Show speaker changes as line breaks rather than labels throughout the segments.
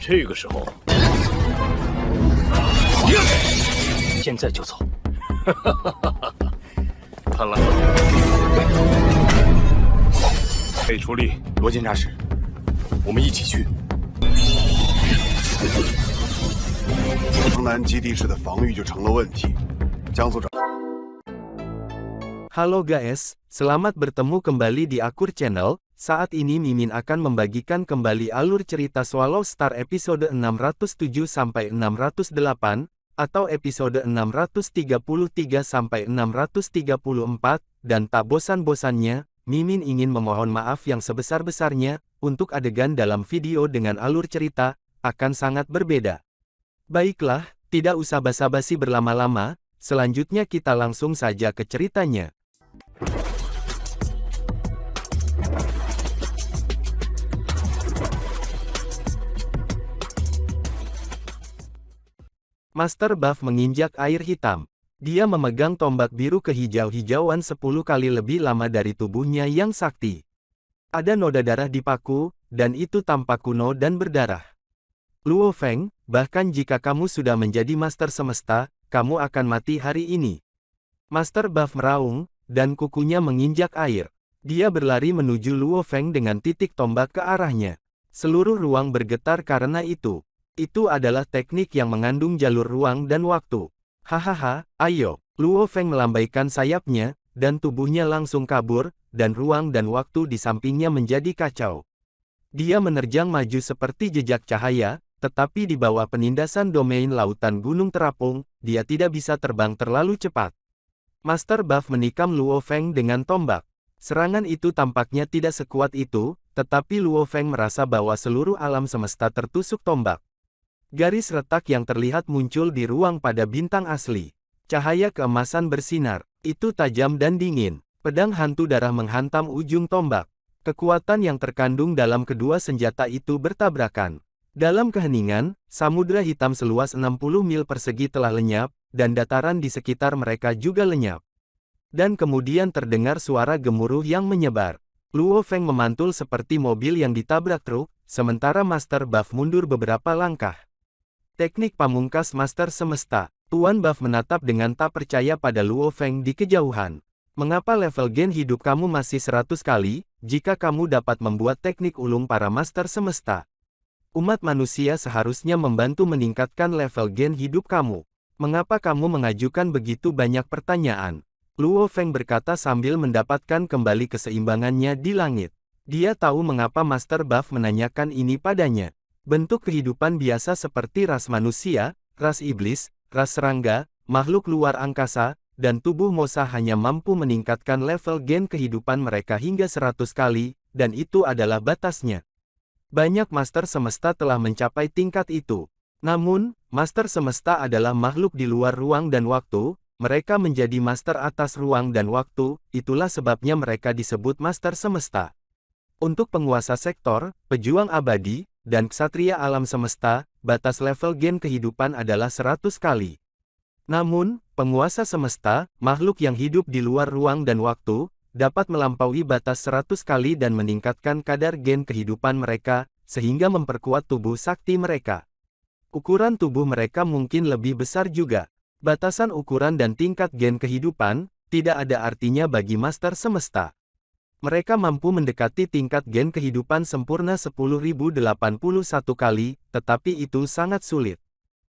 这个时候，现在就走。看来
被出力，罗检察使，我们一起去。
城南基地市的防御就成了问题。江组长。
Halo guys, selamat bertemu kembali di Akur Channel. Saat ini Mimin akan membagikan kembali alur cerita Swallow Star episode 607 sampai 608 atau episode 633 sampai 634 dan tak bosan-bosannya, Mimin ingin memohon maaf yang sebesar-besarnya untuk adegan dalam video dengan alur cerita akan sangat berbeda. Baiklah, tidak usah basa-basi berlama-lama, selanjutnya kita langsung saja ke ceritanya. Master Buff menginjak air hitam. Dia memegang tombak biru kehijau-hijauan 10 kali lebih lama dari tubuhnya yang sakti. Ada noda darah di paku, dan itu tampak kuno dan berdarah. Luo Feng, bahkan jika kamu sudah menjadi Master Semesta, kamu akan mati hari ini. Master Buff meraung, dan kukunya menginjak air. Dia berlari menuju Luo Feng dengan titik tombak ke arahnya. Seluruh ruang bergetar karena itu. Itu adalah teknik yang mengandung jalur ruang dan waktu. Hahaha, ayo. Luo Feng melambaikan sayapnya, dan tubuhnya langsung kabur, dan ruang dan waktu di sampingnya menjadi kacau. Dia menerjang maju seperti jejak cahaya, tetapi di bawah penindasan domain lautan Gunung Terapung, dia tidak bisa terbang terlalu cepat. Master Buff menikam Luo Feng dengan tombak. Serangan itu tampaknya tidak sekuat itu, tetapi Luo Feng merasa bahwa seluruh alam semesta tertusuk tombak. Garis retak yang terlihat muncul di ruang pada bintang asli. Cahaya keemasan bersinar. Itu tajam dan dingin. Pedang hantu darah menghantam ujung tombak. Kekuatan yang terkandung dalam kedua senjata itu bertabrakan. Dalam keheningan, samudra hitam seluas 60 mil persegi telah lenyap, dan dataran di sekitar mereka juga lenyap. Dan kemudian terdengar suara gemuruh yang menyebar. Luo Feng memantul seperti mobil yang ditabrak truk, sementara Master Buff mundur beberapa langkah. Teknik pamungkas Master Semesta. Tuan Buff menatap dengan tak percaya pada Luo Feng di kejauhan. Mengapa level gen hidup kamu masih 100 kali, jika kamu dapat membuat teknik ulung para Master Semesta? Umat manusia seharusnya membantu meningkatkan level gen hidup kamu. Mengapa kamu mengajukan begitu banyak pertanyaan? Luo Feng berkata sambil mendapatkan kembali keseimbangannya di langit. Dia tahu mengapa Master Buff menanyakan ini padanya. Bentuk kehidupan biasa seperti ras manusia, ras iblis, ras serangga, makhluk luar angkasa, dan tubuh Mosa hanya mampu meningkatkan level gen kehidupan mereka hingga 100 kali, dan itu adalah batasnya. Banyak Master Semesta telah mencapai tingkat itu. Namun, Master Semesta adalah makhluk di luar ruang dan waktu, mereka menjadi Master atas ruang dan waktu, itulah sebabnya mereka disebut Master Semesta. Untuk penguasa sektor, pejuang abadi, dan ksatria alam semesta, batas level gen kehidupan adalah 100 kali. Namun, penguasa semesta, makhluk yang hidup di luar ruang dan waktu, dapat melampaui batas 100 kali dan meningkatkan kadar gen kehidupan mereka, sehingga memperkuat tubuh sakti mereka. Ukuran tubuh mereka mungkin lebih besar juga. Batasan ukuran dan tingkat gen kehidupan, tidak ada artinya bagi Master Semesta. Mereka mampu mendekati tingkat gen kehidupan sempurna 10.081 kali, tetapi itu sangat sulit.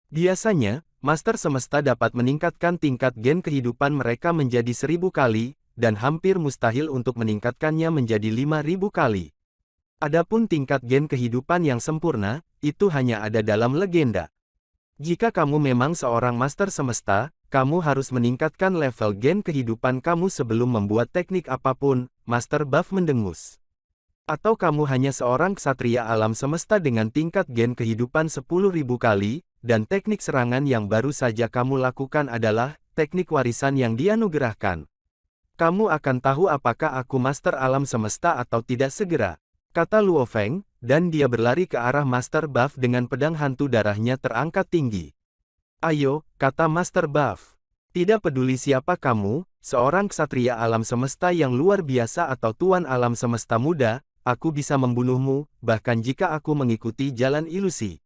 Biasanya, Master Semesta dapat meningkatkan tingkat gen kehidupan mereka menjadi 1000 kali, dan hampir mustahil untuk meningkatkannya menjadi 5000 kali. Adapun tingkat gen kehidupan yang sempurna, itu hanya ada dalam legenda. Jika kamu memang seorang Master Semesta, kamu harus meningkatkan level gen kehidupan kamu sebelum membuat teknik apapun, Master Buff mendengus. Atau kamu hanya seorang ksatria alam semesta dengan tingkat gen kehidupan 10.000 kali, dan teknik serangan yang baru saja kamu lakukan adalah teknik warisan yang dianugerahkan. Kamu akan tahu apakah aku Master alam semesta atau tidak segera, kata Luo Feng, dan dia berlari ke arah Master Buff dengan pedang hantu darahnya terangkat tinggi. Ayo, kata Master Buff. Tidak peduli siapa kamu, seorang ksatria alam semesta yang luar biasa atau tuan alam semesta muda, aku bisa membunuhmu, bahkan jika aku mengikuti jalan ilusi.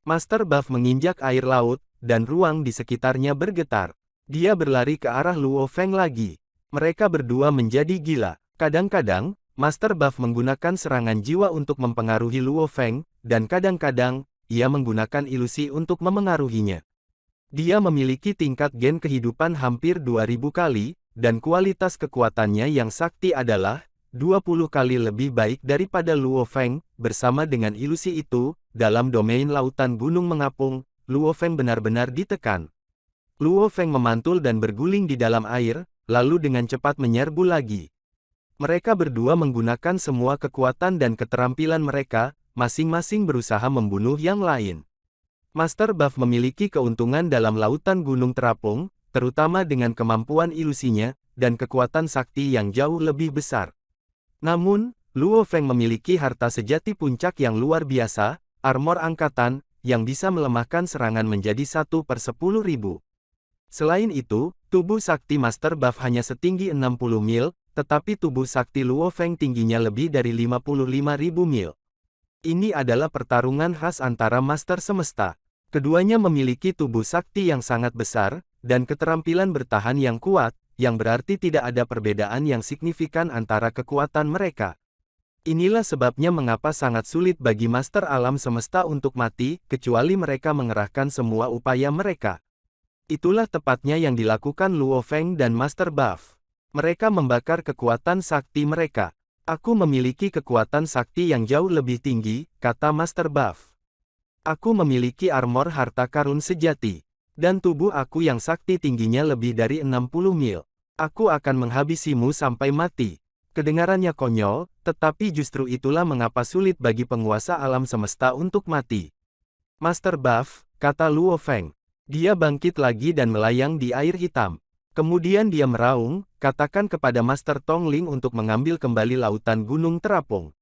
Master Buff menginjak air laut, dan ruang di sekitarnya bergetar. Dia berlari ke arah Luo Feng lagi. Mereka berdua menjadi gila. Kadang-kadang, Master Buff menggunakan serangan jiwa untuk mempengaruhi Luo Feng, dan kadang-kadang, ia menggunakan ilusi untuk memengaruhinya. Dia memiliki tingkat gen kehidupan hampir 2000 kali, dan kualitas kekuatannya yang sakti adalah 20 kali lebih baik daripada Luo Feng. Bersama dengan ilusi itu, dalam domain lautan gunung mengapung, Luo Feng benar-benar ditekan. Luo Feng memantul dan berguling di dalam air, lalu dengan cepat menyerbu lagi. Mereka berdua menggunakan semua kekuatan dan keterampilan mereka, masing-masing berusaha membunuh yang lain. Master Buff memiliki keuntungan dalam lautan gunung terapung, terutama dengan kemampuan ilusinya, dan kekuatan sakti yang jauh lebih besar. Namun, Luo Feng memiliki harta sejati puncak yang luar biasa, armor angkatan, yang bisa melemahkan serangan menjadi 1/10.000. Selain itu, tubuh sakti Master Buff hanya setinggi 60 mil, tetapi tubuh sakti Luo Feng tingginya lebih dari 55.000 mil. Ini adalah pertarungan khas antara Master Semesta. Keduanya memiliki tubuh sakti yang sangat besar, dan keterampilan bertahan yang kuat, yang berarti tidak ada perbedaan yang signifikan antara kekuatan mereka. Inilah sebabnya mengapa sangat sulit bagi Master Alam Semesta untuk mati, kecuali mereka mengerahkan semua upaya mereka. Itulah tepatnya yang dilakukan Luo Feng dan Master Buff. Mereka membakar kekuatan sakti mereka. Aku memiliki kekuatan sakti yang jauh lebih tinggi, kata Master Buff. Aku memiliki armor harta karun sejati. Dan tubuh aku yang sakti tingginya lebih dari 60 mil. Aku akan menghabisimu sampai mati. Kedengarannya konyol, tetapi justru itulah mengapa sulit bagi penguasa alam semesta untuk mati. Master Buff, kata Luo Feng. Dia bangkit lagi dan melayang di air hitam. Kemudian dia meraung, katakan kepada Master Tongling untuk mengambil kembali lautan gunung terapung.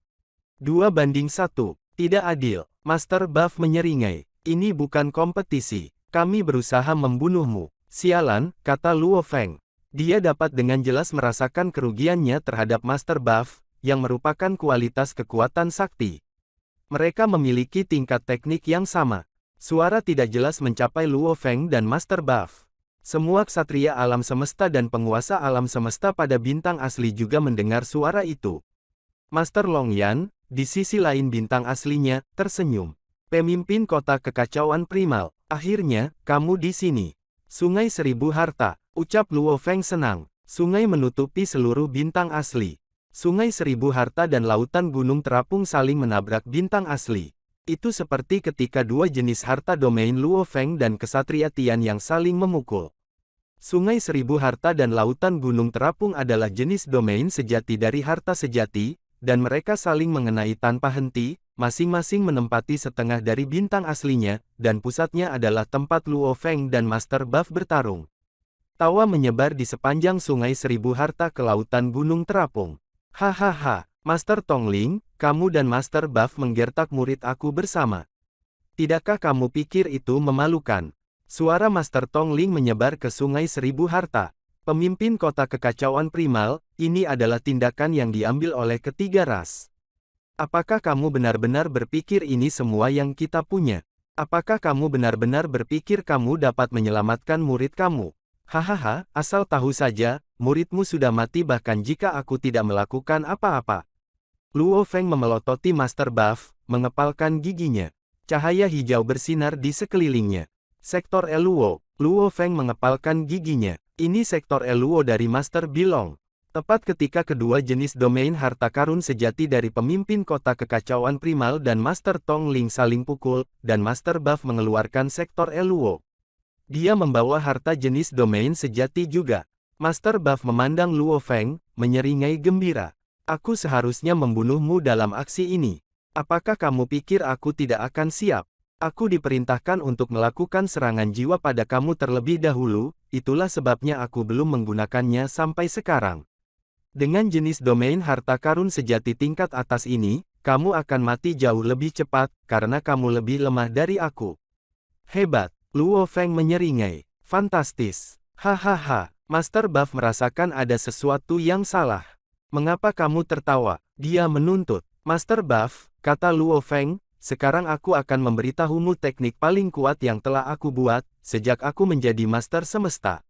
2:1, tidak adil. Master Buff menyeringai. Ini bukan kompetisi. Kami berusaha membunuhmu. Sialan, kata Luo Feng. Dia dapat dengan jelas merasakan kerugiannya terhadap Master Buff, yang merupakan kualitas kekuatan sakti. Mereka memiliki tingkat teknik yang sama. Suara tidak jelas mencapai Luo Feng dan Master Buff. Semua ksatria alam semesta dan penguasa alam semesta pada bintang asli juga mendengar suara itu. Master Longyan, di sisi lain bintang aslinya, tersenyum. Pemimpin kota kekacauan primal, akhirnya, kamu di sini. Sungai Seribu Harta, ucap Luo Feng senang. Sungai menutupi seluruh bintang asli. Sungai Seribu Harta dan lautan gunung terapung saling menabrak bintang asli. Itu seperti ketika dua jenis harta domain Luo Feng dan Kesatria Tian yang saling memukul. Sungai Seribu Harta dan lautan gunung terapung adalah jenis domain sejati dari harta sejati, dan mereka saling mengenai tanpa henti, masing-masing menempati setengah dari bintang aslinya, dan pusatnya adalah tempat Luo Feng dan Master Buff bertarung. Tawa menyebar di sepanjang Sungai Seribu Harta ke lautan gunung terapung. Hahaha, Master Tongling, kamu dan Master Buff menggertak murid aku bersama. Tidakkah kamu pikir itu memalukan? Suara Master Tongling menyebar ke Sungai Seribu Harta. Pemimpin kota kekacauan primal, ini adalah tindakan yang diambil oleh ketiga ras. Apakah kamu benar-benar berpikir ini semua yang kita punya? Apakah kamu benar-benar berpikir kamu dapat menyelamatkan murid kamu? Hahaha, asal tahu saja, muridmu sudah mati bahkan jika aku tidak melakukan apa-apa. Luo Feng memelototi Master Buff, mengepalkan giginya. Cahaya hijau bersinar di sekelilingnya. Sektor Eluo, Luo Feng mengepalkan giginya. Ini sektor Eluo dari Master Bilong. Tepat ketika kedua jenis domain harta karun sejati dari pemimpin kota kekacauan primal dan Master Tongling saling pukul, dan Master Buff mengeluarkan sektor Eluo. Dia membawa harta jenis domain sejati juga. Master Buff memandang Luo Feng, menyeringai gembira. Aku seharusnya membunuhmu dalam aksi ini. Apakah kamu pikir aku tidak akan siap? Aku diperintahkan untuk melakukan serangan jiwa pada kamu terlebih dahulu, itulah sebabnya aku belum menggunakannya sampai sekarang. Dengan jenis domain harta karun sejati tingkat atas ini, kamu akan mati jauh lebih cepat, karena kamu lebih lemah dari aku. Hebat, Luo Feng menyeringai. Fantastis. Hahaha, Master Buff merasakan ada sesuatu yang salah. Mengapa kamu tertawa? Dia menuntut. Master Buff, kata Luo Feng, sekarang aku akan memberitahumu teknik paling kuat yang telah aku buat, sejak aku menjadi Master Semesta.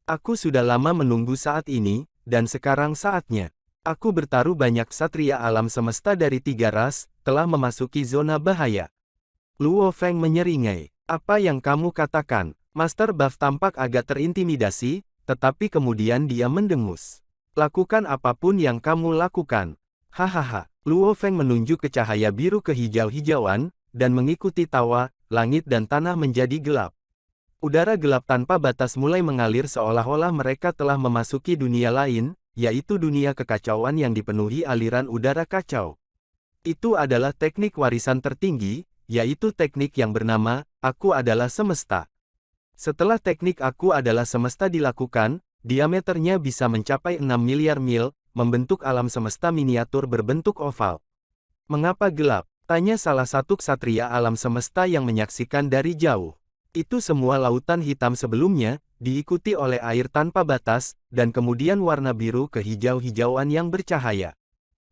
Aku sudah lama menunggu saat ini, dan sekarang saatnya. Aku bertaruh banyak ksatria alam semesta dari 3 ras, telah memasuki zona bahaya. Luo Feng menyeringai. Apa yang kamu katakan? Master Buff tampak agak terintimidasi, tetapi kemudian dia mendengus. Lakukan apapun yang kamu lakukan. Hahaha. Luo Feng menunjuk ke cahaya biru kehijau-hijauan, dan mengikuti tawa, langit dan tanah menjadi gelap. Udara gelap tanpa batas mulai mengalir seolah-olah mereka telah memasuki dunia lain, yaitu dunia kekacauan yang dipenuhi aliran udara kacau. Itu adalah teknik warisan tertinggi, yaitu teknik yang bernama, Aku Adalah Semesta. Setelah teknik Aku Adalah Semesta dilakukan, diameternya bisa mencapai 6 miliar mil, membentuk alam semesta miniatur berbentuk oval. Mengapa gelap? Tanya salah satu ksatria alam semesta yang menyaksikan dari jauh. Itu semua lautan hitam sebelumnya, diikuti oleh air tanpa batas, dan kemudian warna biru kehijau-hijauan yang bercahaya.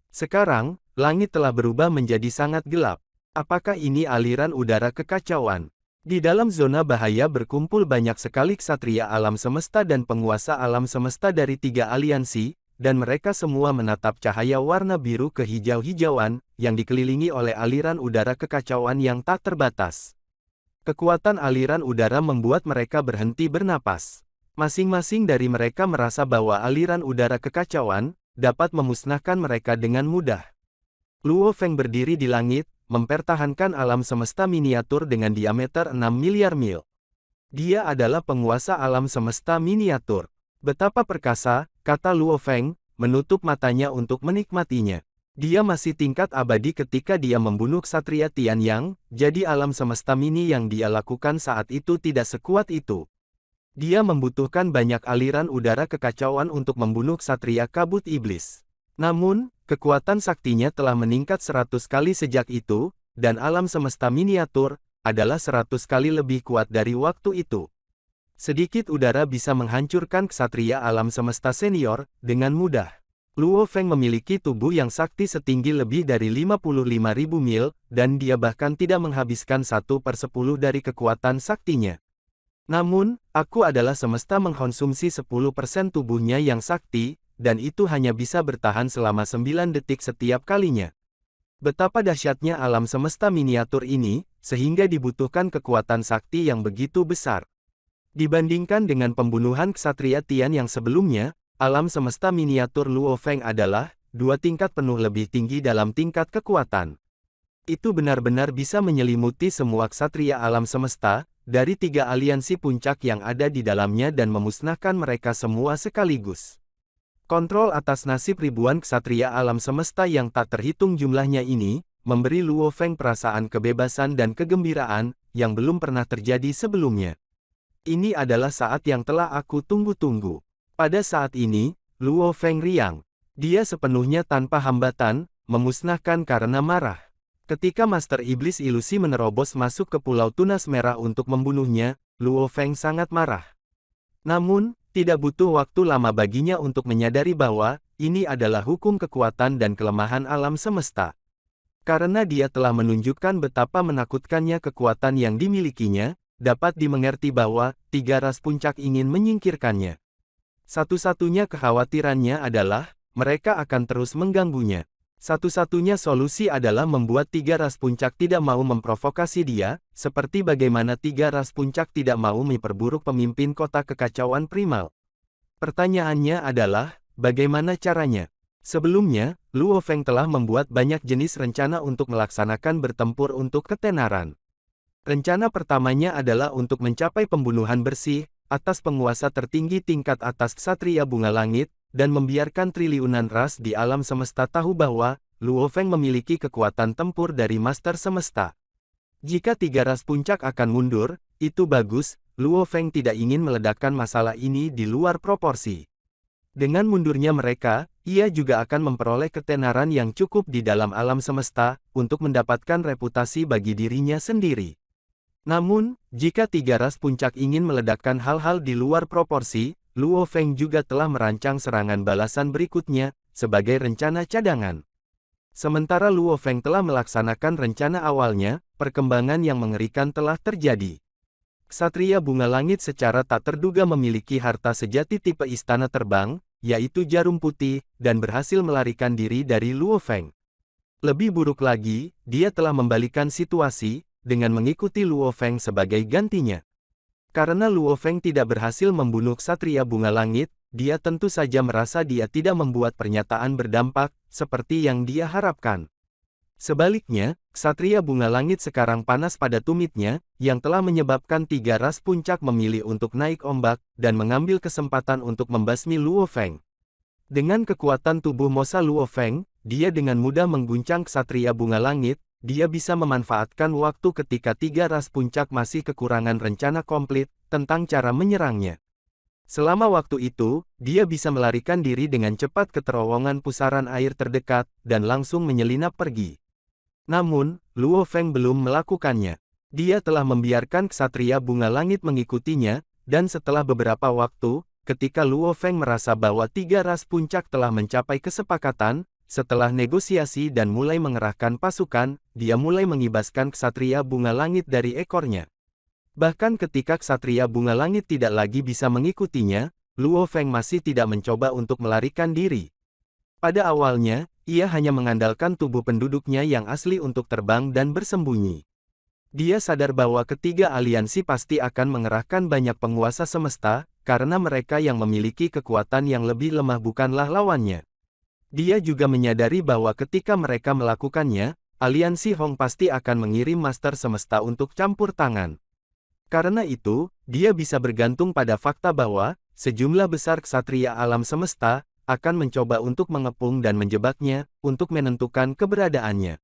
Sekarang, langit telah berubah menjadi sangat gelap. Apakah ini aliran udara kekacauan? Di dalam zona bahaya berkumpul banyak sekali ksatria alam semesta dan penguasa alam semesta dari 3 aliansi, dan mereka semua menatap cahaya warna biru kehijau-hijauan, yang dikelilingi oleh aliran udara kekacauan yang tak terbatas. Kekuatan aliran udara membuat mereka berhenti bernapas. Masing-masing dari mereka merasa bahwa aliran udara kekacauan dapat memusnahkan mereka dengan mudah. Luo Feng berdiri di langit, mempertahankan alam semesta miniatur dengan diameter 6 miliar mil. Dia adalah penguasa alam semesta miniatur. Betapa perkasa, kata Luo Feng, menutup matanya untuk menikmatinya. Dia masih tingkat abadi ketika dia membunuh ksatria Tianyang, jadi alam semesta mini yang dia lakukan saat itu tidak sekuat itu. Dia membutuhkan banyak aliran udara kekacauan untuk membunuh ksatria kabut iblis. Namun, kekuatan saktinya telah meningkat 100 kali sejak itu, dan alam semesta miniatur adalah 100 kali lebih kuat dari waktu itu. Sedikit udara bisa menghancurkan ksatria alam semesta senior dengan mudah. Luo Feng memiliki tubuh yang sakti setinggi lebih dari 55.000 mil, dan dia bahkan tidak menghabiskan 1/10 dari kekuatan saktinya. Namun, Aku Adalah Semesta mengkonsumsi 10% tubuhnya yang sakti, dan itu hanya bisa bertahan selama 9 detik setiap kalinya. Betapa dahsyatnya alam semesta miniatur ini, sehingga dibutuhkan kekuatan sakti yang begitu besar. Dibandingkan dengan pembunuhan ksatria Tian yang sebelumnya, alam semesta miniatur Luo Feng adalah 2 tingkat penuh lebih tinggi dalam tingkat kekuatan. Itu benar-benar bisa menyelimuti semua ksatria alam semesta, dari 3 aliansi puncak yang ada di dalamnya dan memusnahkan mereka semua sekaligus. Kontrol atas nasib ribuan ksatria alam semesta yang tak terhitung jumlahnya ini, memberi Luo Feng perasaan kebebasan dan kegembiraan, yang belum pernah terjadi sebelumnya. Ini adalah saat yang telah aku tunggu-tunggu. Pada saat ini, Luo Feng riang. Dia sepenuhnya tanpa hambatan, memusnahkan karena marah. Ketika Master Iblis Ilusi menerobos masuk ke Pulau Tunas Merah untuk membunuhnya, Luo Feng sangat marah. Namun, tidak butuh waktu lama baginya untuk menyadari bahwa, ini adalah hukum kekuatan dan kelemahan alam semesta. Karena dia telah menunjukkan betapa menakutkannya kekuatan yang dimilikinya, dapat dimengerti bahwa, 3 ras puncak ingin menyingkirkannya. Satu-satunya kekhawatirannya adalah, mereka akan terus mengganggunya. Satu-satunya solusi adalah membuat 3 ras puncak tidak mau memprovokasi dia, seperti bagaimana 3 ras puncak tidak mau memperburuk pemimpin kota kekacauan primal. Pertanyaannya adalah, bagaimana caranya? Sebelumnya, Luo Feng telah membuat banyak jenis rencana untuk melaksanakan bertempur untuk ketenaran. Rencana pertamanya adalah untuk mencapai pembunuhan bersih, atas penguasa tertinggi tingkat atas ksatria bunga langit, dan membiarkan triliunan ras di alam semesta tahu bahwa, Luo Feng memiliki kekuatan tempur dari Master Semesta. Jika 3 ras puncak akan mundur, itu bagus, Luo Feng tidak ingin meledakkan masalah ini di luar proporsi. Dengan mundurnya mereka, ia juga akan memperoleh ketenaran yang cukup di dalam alam semesta, untuk mendapatkan reputasi bagi dirinya sendiri. Namun, jika 3 ras puncak ingin meledakkan hal-hal di luar proporsi, Luo Feng juga telah merancang serangan balasan berikutnya, sebagai rencana cadangan. Sementara Luo Feng telah melaksanakan rencana awalnya, perkembangan yang mengerikan telah terjadi. Ksatria Bunga Langit secara tak terduga memiliki harta sejati tipe istana terbang, yaitu jarum putih, dan berhasil melarikan diri dari Luo Feng. Lebih buruk lagi, dia telah membalikan situasi, dengan mengikuti Luo Feng sebagai gantinya. Karena Luo Feng tidak berhasil membunuh Ksatria Bunga Langit, dia tentu saja merasa dia tidak membuat pernyataan berdampak, seperti yang dia harapkan. Sebaliknya, Ksatria Bunga Langit sekarang panas pada tumitnya, yang telah menyebabkan 3 ras puncak memilih untuk naik ombak, dan mengambil kesempatan untuk membasmi Luo Feng. Dengan kekuatan tubuh Mosa Luo Feng, dia dengan mudah mengguncang Ksatria Bunga Langit, dia bisa memanfaatkan waktu ketika 3 ras puncak masih kekurangan rencana komplit, tentang cara menyerangnya. Selama waktu itu, dia bisa melarikan diri dengan cepat ke terowongan pusaran air terdekat, dan langsung menyelinap pergi. Namun, Luo Feng belum melakukannya. Dia telah membiarkan Ksatria Bunga Langit mengikutinya, dan setelah beberapa waktu, ketika Luo Feng merasa bahwa 3 ras puncak telah mencapai kesepakatan, setelah negosiasi dan mulai mengerahkan pasukan, dia mulai mengibaskan Ksatria Bunga Langit dari ekornya. Bahkan ketika Ksatria Bunga Langit tidak lagi bisa mengikutinya, Luo Feng masih tidak mencoba untuk melarikan diri. Pada awalnya, ia hanya mengandalkan tubuh penduduknya yang asli untuk terbang dan bersembunyi. Dia sadar bahwa ketiga aliansi pasti akan mengerahkan banyak penguasa semesta, karena mereka yang memiliki kekuatan yang lebih lemah bukanlah lawannya. Dia juga menyadari bahwa ketika mereka melakukannya, aliansi Hong pasti akan mengirim Master Semesta untuk campur tangan. Karena itu, dia bisa bergantung pada fakta bahwa, sejumlah besar ksatria alam semesta, akan mencoba untuk mengepung dan menjebaknya, untuk menentukan keberadaannya.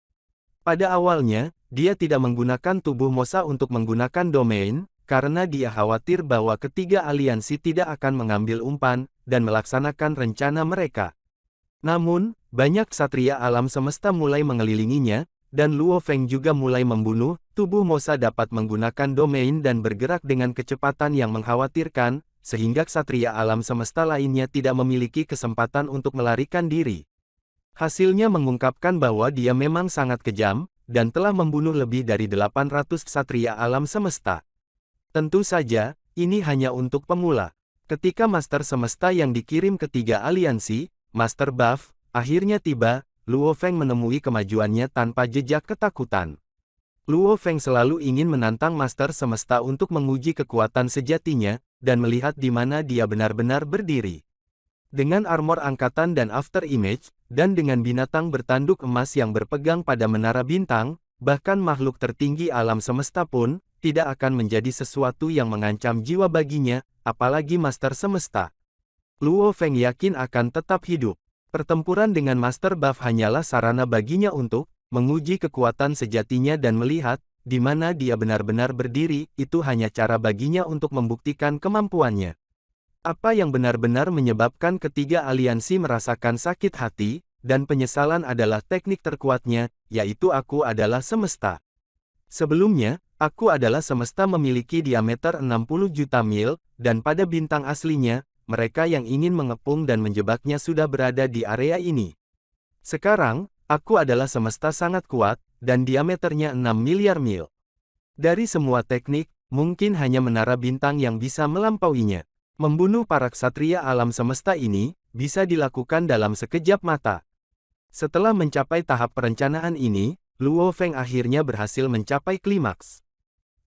Pada awalnya, dia tidak menggunakan tubuh Mosa untuk menggunakan domain, karena dia khawatir bahwa ketiga aliansi tidak akan mengambil umpan, dan melaksanakan rencana mereka. Namun, banyak ksatria alam semesta mulai mengelilinginya, dan Luo Feng juga mulai membunuh. Tubuh Mosa dapat menggunakan domain dan bergerak dengan kecepatan yang mengkhawatirkan, sehingga ksatria alam semesta lainnya tidak memiliki kesempatan untuk melarikan diri. Hasilnya mengungkapkan bahwa dia memang sangat kejam, dan telah membunuh lebih dari 800 ksatria alam semesta. Tentu saja, ini hanya untuk pemula. Ketika Master Semesta yang dikirim ketiga aliansi, Master Buff, akhirnya tiba, Luo Feng menemui kemajuannya tanpa jejak ketakutan. Luo Feng selalu ingin menantang Master Semesta untuk menguji kekuatan sejatinya, dan melihat di mana dia benar-benar berdiri. Dengan armor angkatan dan after image, dan dengan binatang bertanduk emas yang berpegang pada menara bintang, bahkan makhluk tertinggi alam semesta pun, tidak akan menjadi sesuatu yang mengancam jiwa baginya, apalagi Master Semesta. Luo Feng yakin akan tetap hidup. Pertempuran dengan Master Buff hanyalah sarana baginya untuk menguji kekuatan sejatinya dan melihat di mana dia benar-benar berdiri. Itu hanya cara baginya untuk membuktikan kemampuannya. Apa yang benar-benar menyebabkan ketiga aliansi merasakan sakit hati dan penyesalan adalah teknik terkuatnya, yaitu Aku adalah Semesta. Sebelumnya, Aku adalah Semesta memiliki diameter 60 juta mil, dan pada bintang aslinya, mereka yang ingin mengepung dan menjebaknya sudah berada di area ini. Sekarang, Aku adalah Semesta sangat kuat, dan diameternya 6 miliar mil. Dari semua teknik, mungkin hanya menara bintang yang bisa melampauinya. Membunuh para ksatria alam semesta ini, bisa dilakukan dalam sekejap mata. Setelah mencapai tahap perencanaan ini, Luo Feng akhirnya berhasil mencapai klimaks.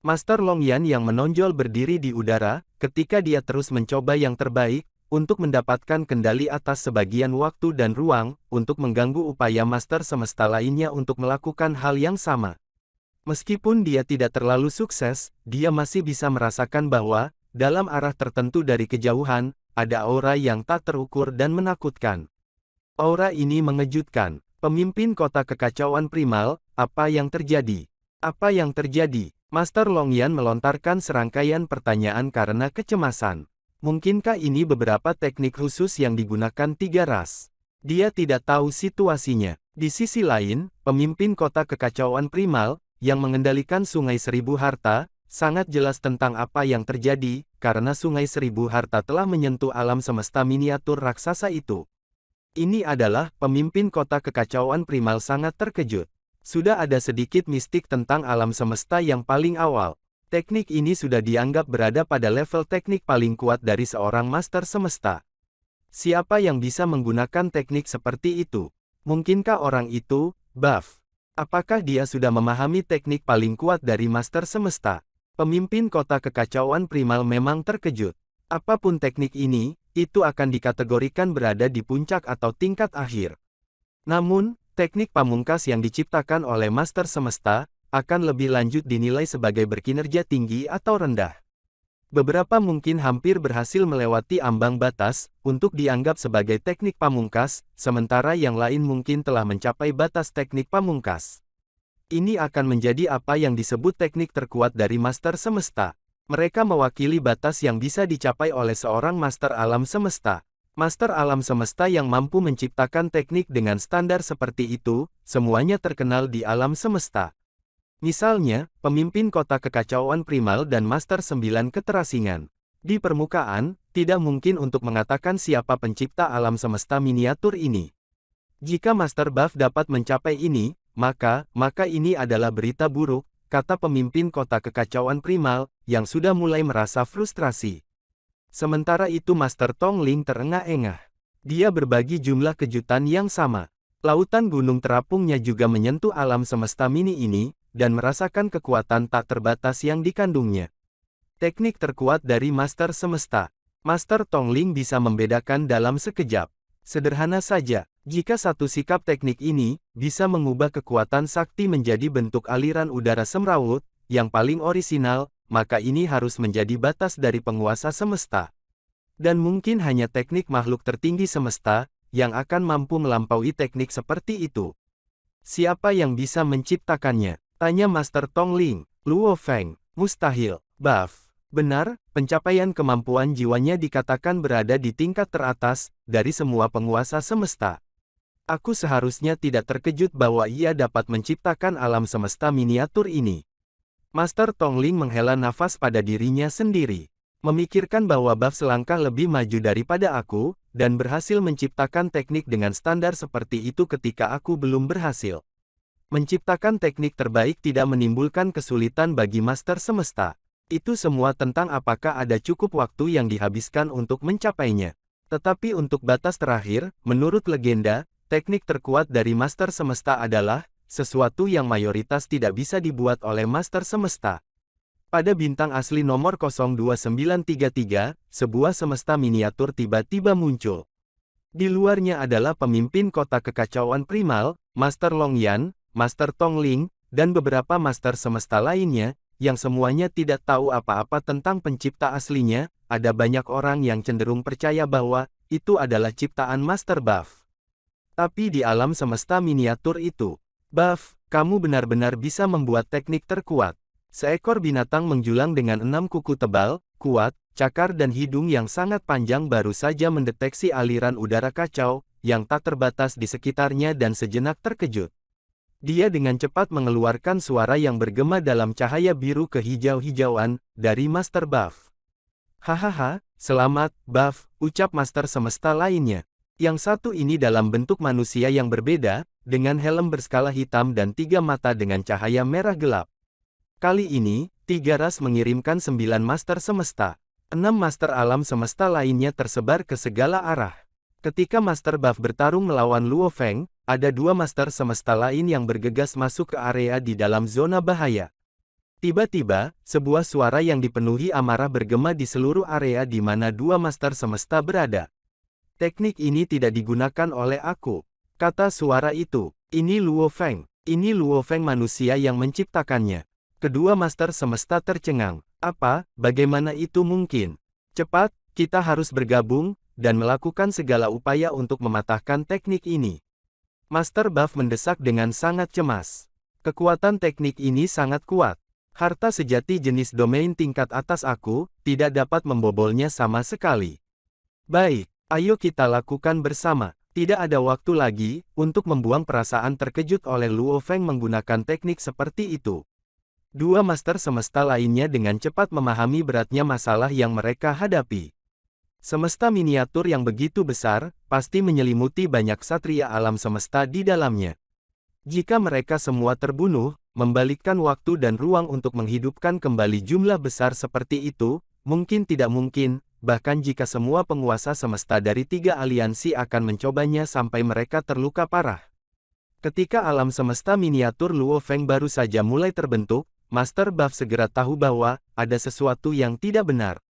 Master Long Yan yang menonjol berdiri di udara, ketika dia terus mencoba yang terbaik, untuk mendapatkan kendali atas sebagian waktu dan ruang, untuk mengganggu upaya Master Semesta lainnya untuk melakukan hal yang sama. Meskipun dia tidak terlalu sukses, dia masih bisa merasakan bahwa, dalam arah tertentu dari kejauhan, ada aura yang tak terukur dan menakutkan. Aura ini mengejutkan. Pemimpin kota kekacauan primal, apa yang terjadi? Apa yang terjadi? Master Long Yan melontarkan serangkaian pertanyaan karena kecemasan. Mungkinkah ini beberapa teknik khusus yang digunakan tiga ras? Dia tidak tahu situasinya. Di sisi lain, pemimpin kota kekacauan primal, yang mengendalikan Sungai Seribu Harta, sangat jelas tentang apa yang terjadi, karena Sungai Seribu Harta telah menyentuh alam semesta miniatur raksasa itu. Ini adalah pemimpin kota kekacauan primal sangat terkejut. Sudah ada sedikit mistik tentang alam semesta yang paling awal. Teknik ini sudah dianggap berada pada level teknik paling kuat dari seorang master semesta. Siapa yang bisa menggunakan teknik seperti itu? Mungkinkah orang itu, Buff? Apakah dia sudah memahami teknik paling kuat dari master semesta? Pemimpin kota kekacauan primal memang terkejut. Apapun teknik ini, itu akan dikategorikan berada di puncak atau tingkat akhir. Namun, teknik pamungkas yang diciptakan oleh master semesta, akan lebih lanjut dinilai sebagai berkinerja tinggi atau rendah. Beberapa mungkin hampir berhasil melewati ambang batas, untuk dianggap sebagai teknik pamungkas, sementara yang lain mungkin telah mencapai batas teknik pamungkas. Ini akan menjadi apa yang disebut teknik terkuat dari master semesta. Mereka mewakili batas yang bisa dicapai oleh seorang master alam semesta. Master alam semesta yang mampu menciptakan teknik dengan standar seperti itu, semuanya terkenal di alam semesta. Misalnya, pemimpin kota kekacauan primal dan master 9 keterasingan. Di permukaan, tidak mungkin untuk mengatakan siapa pencipta alam semesta miniatur ini. Jika Master Buff dapat mencapai ini, maka ini adalah berita buruk, kata pemimpin kota kekacauan primal, yang sudah mulai merasa frustrasi. Sementara itu Master Tongling terengah-engah. Dia berbagi jumlah kejutan yang sama. Lautan gunung terapungnya juga menyentuh alam semesta mini ini, dan merasakan kekuatan tak terbatas yang dikandungnya. Teknik terkuat dari Master Semesta. Master Tongling bisa membedakan dalam sekejap. Sederhana saja, jika satu sikap teknik ini bisa mengubah kekuatan sakti menjadi bentuk aliran udara semrawut, yang paling orisinal, maka ini harus menjadi batas dari penguasa semesta. Dan mungkin hanya teknik makhluk tertinggi semesta, yang akan mampu melampaui teknik seperti itu. Siapa yang bisa menciptakannya? Tanya Master Tongling. Luo Feng. Mustahil. Buff. Benar, pencapaian kemampuan jiwanya dikatakan berada di tingkat teratas, dari semua penguasa semesta. Aku seharusnya tidak terkejut bahwa ia dapat menciptakan alam semesta miniatur ini. Master Tongling menghela nafas pada dirinya sendiri. Memikirkan bahwa Buff selangkah lebih maju daripada aku, dan berhasil menciptakan teknik dengan standar seperti itu ketika aku belum berhasil. Menciptakan teknik terbaik tidak menimbulkan kesulitan bagi Master Semesta. Itu semua tentang apakah ada cukup waktu yang dihabiskan untuk mencapainya. Tetapi untuk batas terakhir, menurut legenda, teknik terkuat dari Master Semesta adalah sesuatu yang mayoritas tidak bisa dibuat oleh Master Semesta. Pada bintang asli nomor 02933, sebuah semesta miniatur tiba-tiba muncul. Di luarnya adalah pemimpin kota kekacauan primal, Master Longyan, Master Tongling, dan beberapa master semesta lainnya, yang semuanya tidak tahu apa-apa tentang pencipta aslinya. Ada banyak orang yang cenderung percaya bahwa itu adalah ciptaan Master Buff. Tapi di alam semesta miniatur itu, Buff, kamu benar-benar bisa membuat teknik terkuat. Seekor binatang menjulang dengan 6 kuku tebal, kuat, cakar dan hidung yang sangat panjang baru saja mendeteksi aliran udara kacau, yang tak terbatas di sekitarnya dan sejenak terkejut. Dia dengan cepat mengeluarkan suara yang bergema dalam cahaya biru kehijau-hijauan, dari Master Buff. Hahaha, selamat, Buff, ucap Master Semesta lainnya. Yang satu ini dalam bentuk manusia yang berbeda, dengan helm berskala hitam dan 3 mata dengan cahaya merah gelap. Kali ini, 3 ras mengirimkan 9 Master Semesta. 6 Master Alam Semesta lainnya tersebar ke segala arah. Ketika Master Buff bertarung melawan Luo Feng, ada 2 Master Semesta lain yang bergegas masuk ke area di dalam zona bahaya. Tiba-tiba, sebuah suara yang dipenuhi amarah bergema di seluruh area di mana 2 Master Semesta berada. Teknik ini tidak digunakan oleh aku, kata suara itu. Ini Luo Feng. Ini Luo Feng manusia yang menciptakannya. Kedua Master Semesta tercengang. Apa, bagaimana itu mungkin? Cepat, kita harus bergabung, dan melakukan segala upaya untuk mematahkan teknik ini. Master Buff mendesak dengan sangat cemas. Kekuatan teknik ini sangat kuat. Harta sejati jenis domain tingkat atas aku, tidak dapat membobolnya sama sekali. Baik, ayo kita lakukan bersama. Tidak ada waktu lagi, untuk membuang perasaan terkejut oleh Luo Feng menggunakan teknik seperti itu. 2 Master Semesta lainnya dengan cepat memahami beratnya masalah yang mereka hadapi. Semesta miniatur yang begitu besar, pasti menyelimuti banyak ksatria alam semesta di dalamnya. Jika mereka semua terbunuh, membalikkan waktu dan ruang untuk menghidupkan kembali jumlah besar seperti itu, mungkin tidak mungkin, bahkan jika semua penguasa semesta dari 3 aliansi akan mencobanya sampai mereka terluka parah. Ketika alam semesta miniatur Luo Feng baru saja mulai terbentuk, Master Buff segera tahu bahwa ada sesuatu yang tidak benar.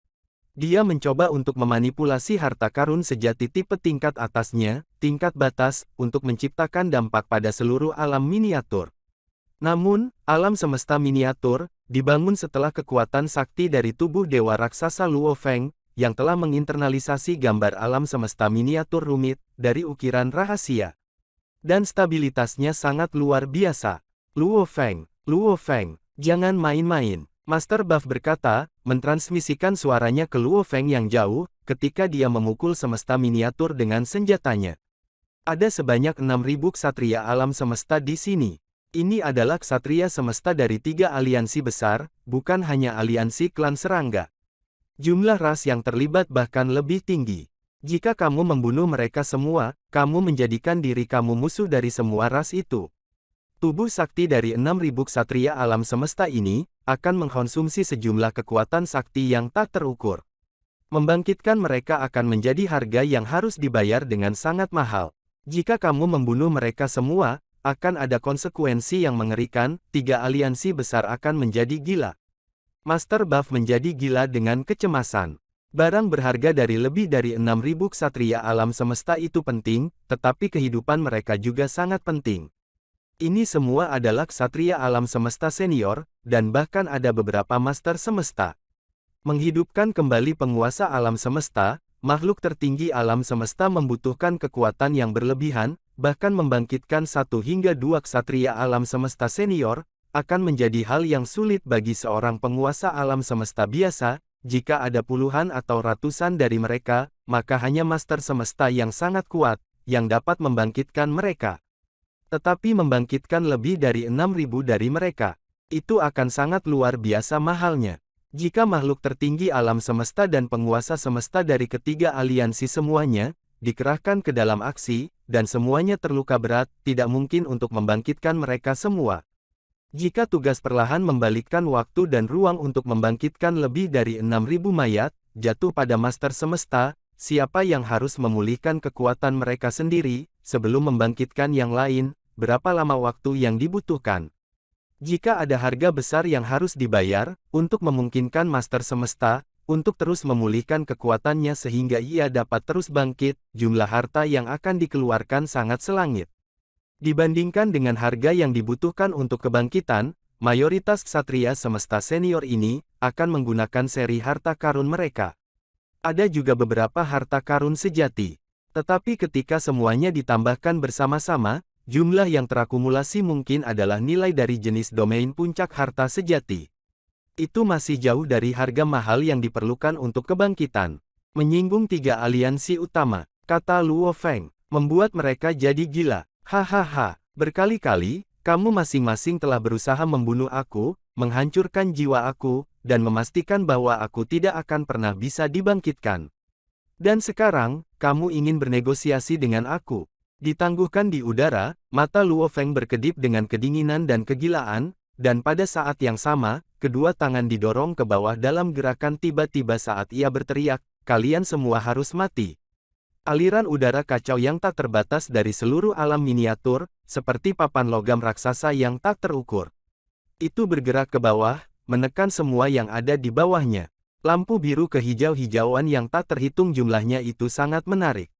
Dia mencoba untuk memanipulasi harta karun sejati tipe tingkat atasnya, tingkat batas, untuk menciptakan dampak pada seluruh alam miniatur. Namun, alam semesta miniatur dibangun setelah kekuatan sakti dari tubuh dewa raksasa Luo Feng, yang telah menginternalisasi gambar alam semesta miniatur rumit dari ukiran rahasia. Dan stabilitasnya sangat luar biasa. Luo Feng, jangan main-main. Master Buff berkata, mentransmisikan suaranya ke Luo Feng yang jauh, ketika dia memukul semesta miniatur dengan senjatanya. Ada sebanyak 6.000 ksatria alam semesta di sini. Ini adalah ksatria semesta dari 3 aliansi besar, bukan hanya aliansi klan serangga. Jumlah ras yang terlibat bahkan lebih tinggi. Jika kamu membunuh mereka semua, kamu menjadikan diri kamu musuh dari semua ras itu. Tubuh sakti dari 6.000 ksatria alam semesta ini, akan mengkonsumsi sejumlah kekuatan sakti yang tak terukur. Membangkitkan mereka akan menjadi harga yang harus dibayar dengan sangat mahal. Jika kamu membunuh mereka semua, akan ada konsekuensi yang mengerikan, 3 aliansi besar akan menjadi gila. Master Buff menjadi gila dengan kecemasan. Barang berharga dari lebih dari 6.000 ksatria alam semesta itu penting, tetapi kehidupan mereka juga sangat penting. Ini semua adalah ksatria alam semesta senior, dan bahkan ada beberapa master semesta. Menghidupkan kembali penguasa alam semesta, makhluk tertinggi alam semesta membutuhkan kekuatan yang berlebihan, bahkan membangkitkan 1 hingga 2 ksatria alam semesta senior, akan menjadi hal yang sulit bagi seorang penguasa alam semesta biasa. Jika ada puluhan atau ratusan dari mereka, maka hanya master semesta yang sangat kuat, yang dapat membangkitkan mereka. Tetapi membangkitkan lebih dari 6.000 dari mereka, itu akan sangat luar biasa mahalnya. Jika makhluk tertinggi alam semesta dan penguasa semesta dari ketiga aliansi semuanya, dikerahkan ke dalam aksi, dan semuanya terluka berat, tidak mungkin untuk membangkitkan mereka semua. Jika tugas perlahan membalikkan waktu dan ruang untuk membangkitkan lebih dari 6.000 mayat, jatuh pada master semesta, siapa yang harus memulihkan kekuatan mereka sendiri, sebelum membangkitkan yang lain? Berapa lama waktu yang dibutuhkan? Jika ada harga besar yang harus dibayar, untuk memungkinkan master semesta, untuk terus memulihkan kekuatannya sehingga ia dapat terus bangkit, jumlah harta yang akan dikeluarkan sangat selangit. Dibandingkan dengan harga yang dibutuhkan untuk kebangkitan, mayoritas ksatria semesta senior ini, akan menggunakan seri harta karun mereka. Ada juga beberapa harta karun sejati. Tetapi ketika semuanya ditambahkan bersama-sama, jumlah yang terakumulasi mungkin adalah nilai dari jenis domain puncak harta sejati. Itu masih jauh dari harga mahal yang diperlukan untuk kebangkitan. Menyinggung 3 aliansi utama, kata Luo Feng, membuat mereka jadi gila. Hahaha, berkali-kali, kamu masing-masing telah berusaha membunuh aku, menghancurkan jiwa aku, dan memastikan bahwa aku tidak akan pernah bisa dibangkitkan. Dan sekarang, kamu ingin bernegosiasi dengan aku. Ditangguhkan di udara, mata Luo Feng berkedip dengan kedinginan dan kegilaan, dan pada saat yang sama, kedua tangan didorong ke bawah dalam gerakan tiba-tiba saat ia berteriak, kalian semua harus mati. Aliran udara kacau yang tak terbatas dari seluruh alam miniatur, seperti papan logam raksasa yang tak terukur. Itu bergerak ke bawah, menekan semua yang ada di bawahnya. Lampu biru kehijau-hijauan yang tak terhitung jumlahnya itu sangat menarik.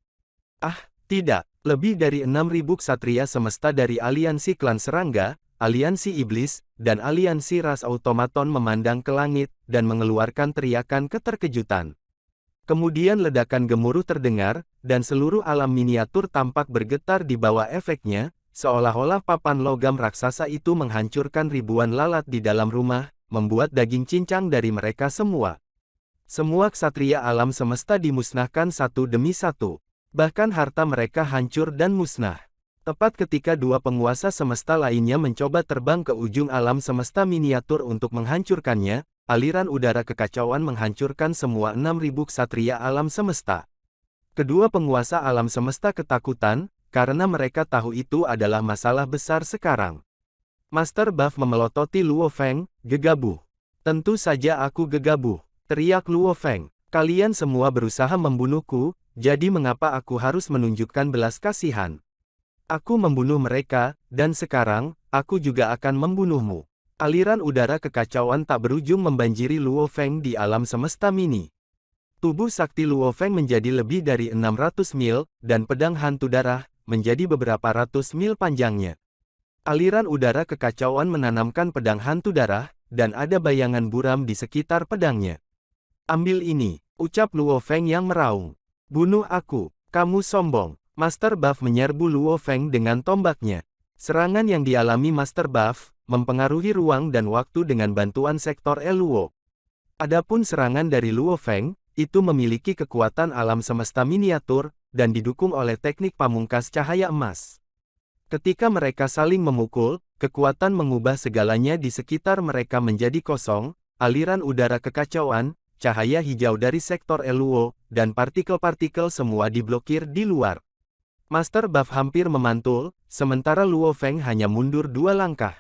Ah, tidak. Lebih dari 6.000 ksatria semesta dari aliansi klan serangga, aliansi iblis, dan aliansi ras automaton memandang ke langit, dan mengeluarkan teriakan keterkejutan. Kemudian ledakan gemuruh terdengar, dan seluruh alam miniatur tampak bergetar di bawah efeknya, seolah-olah papan logam raksasa itu menghancurkan ribuan lalat di dalam rumah, membuat daging cincang dari mereka semua. Semua ksatria alam semesta dimusnahkan satu demi satu. Bahkan harta mereka hancur dan musnah. Tepat ketika 2 penguasa semesta lainnya mencoba terbang ke ujung alam semesta miniatur untuk menghancurkannya, aliran udara kekacauan menghancurkan semua 6.000 ksatria alam semesta. Kedua penguasa alam semesta ketakutan, karena mereka tahu itu adalah masalah besar sekarang. Master Buff memelototi Luo Feng, gegabah. Tentu saja aku gegabah, teriak Luo Feng. Kalian semua berusaha membunuhku, jadi mengapa aku harus menunjukkan belas kasihan? Aku membunuh mereka, dan sekarang, aku juga akan membunuhmu. Aliran udara kekacauan tak berujung membanjiri Luo Feng di alam semesta mini. Tubuh sakti Luo Feng menjadi lebih dari 600 mil, dan pedang hantu darah, menjadi beberapa ratus mil panjangnya. Aliran udara kekacauan menanamkan pedang hantu darah, dan ada bayangan buram di sekitar pedangnya. Ambil ini, ucap Luo Feng yang meraung. Bunuh aku, kamu sombong. Master Buff menyerbu Luo Feng dengan tombaknya. Serangan yang dialami Master Buff, mempengaruhi ruang dan waktu dengan bantuan sektor Luo. Adapun serangan dari Luo Feng, itu memiliki kekuatan alam semesta miniatur, dan didukung oleh teknik pamungkas cahaya emas. Ketika mereka saling memukul, kekuatan mengubah segalanya di sekitar mereka menjadi kosong, aliran udara kekacauan, cahaya hijau dari sektor Luo, dan partikel-partikel semua diblokir di luar. Master Buff hampir memantul, sementara Luo Feng hanya mundur 2 langkah.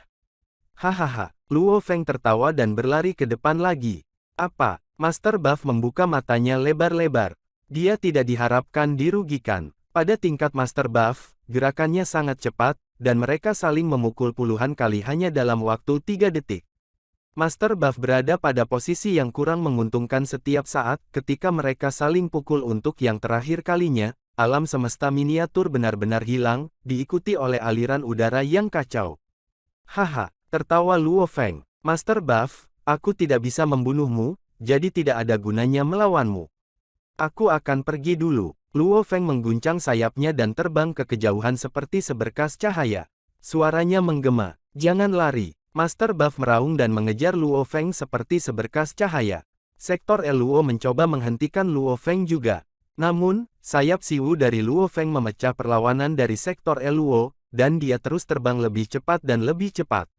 Hahaha, Luo Feng tertawa dan berlari ke depan lagi. Apa? Master Buff membuka matanya lebar-lebar. Dia tidak diharapkan dirugikan. Pada tingkat Master Buff, gerakannya sangat cepat, dan mereka saling memukul puluhan kali hanya dalam waktu 3 detik. Master Buff berada pada posisi yang kurang menguntungkan setiap saat, ketika mereka saling pukul untuk yang terakhir kalinya, alam semesta miniatur benar-benar hilang, diikuti oleh aliran udara yang kacau. Haha, tertawa Luo Feng. Master Buff, aku tidak bisa membunuhmu, jadi tidak ada gunanya melawanmu. Aku akan pergi dulu. Luo Feng mengguncang sayapnya dan terbang ke kejauhan seperti seberkas cahaya. Suaranya menggema, jangan lari. Master Buff meraung dan mengejar Luo Feng seperti seberkas cahaya. Sektor Luo mencoba menghentikan Luo Feng juga. Namun, sayap Siwu dari Luo Feng memecah perlawanan dari sektor Luo, dan dia terus terbang lebih cepat dan lebih cepat.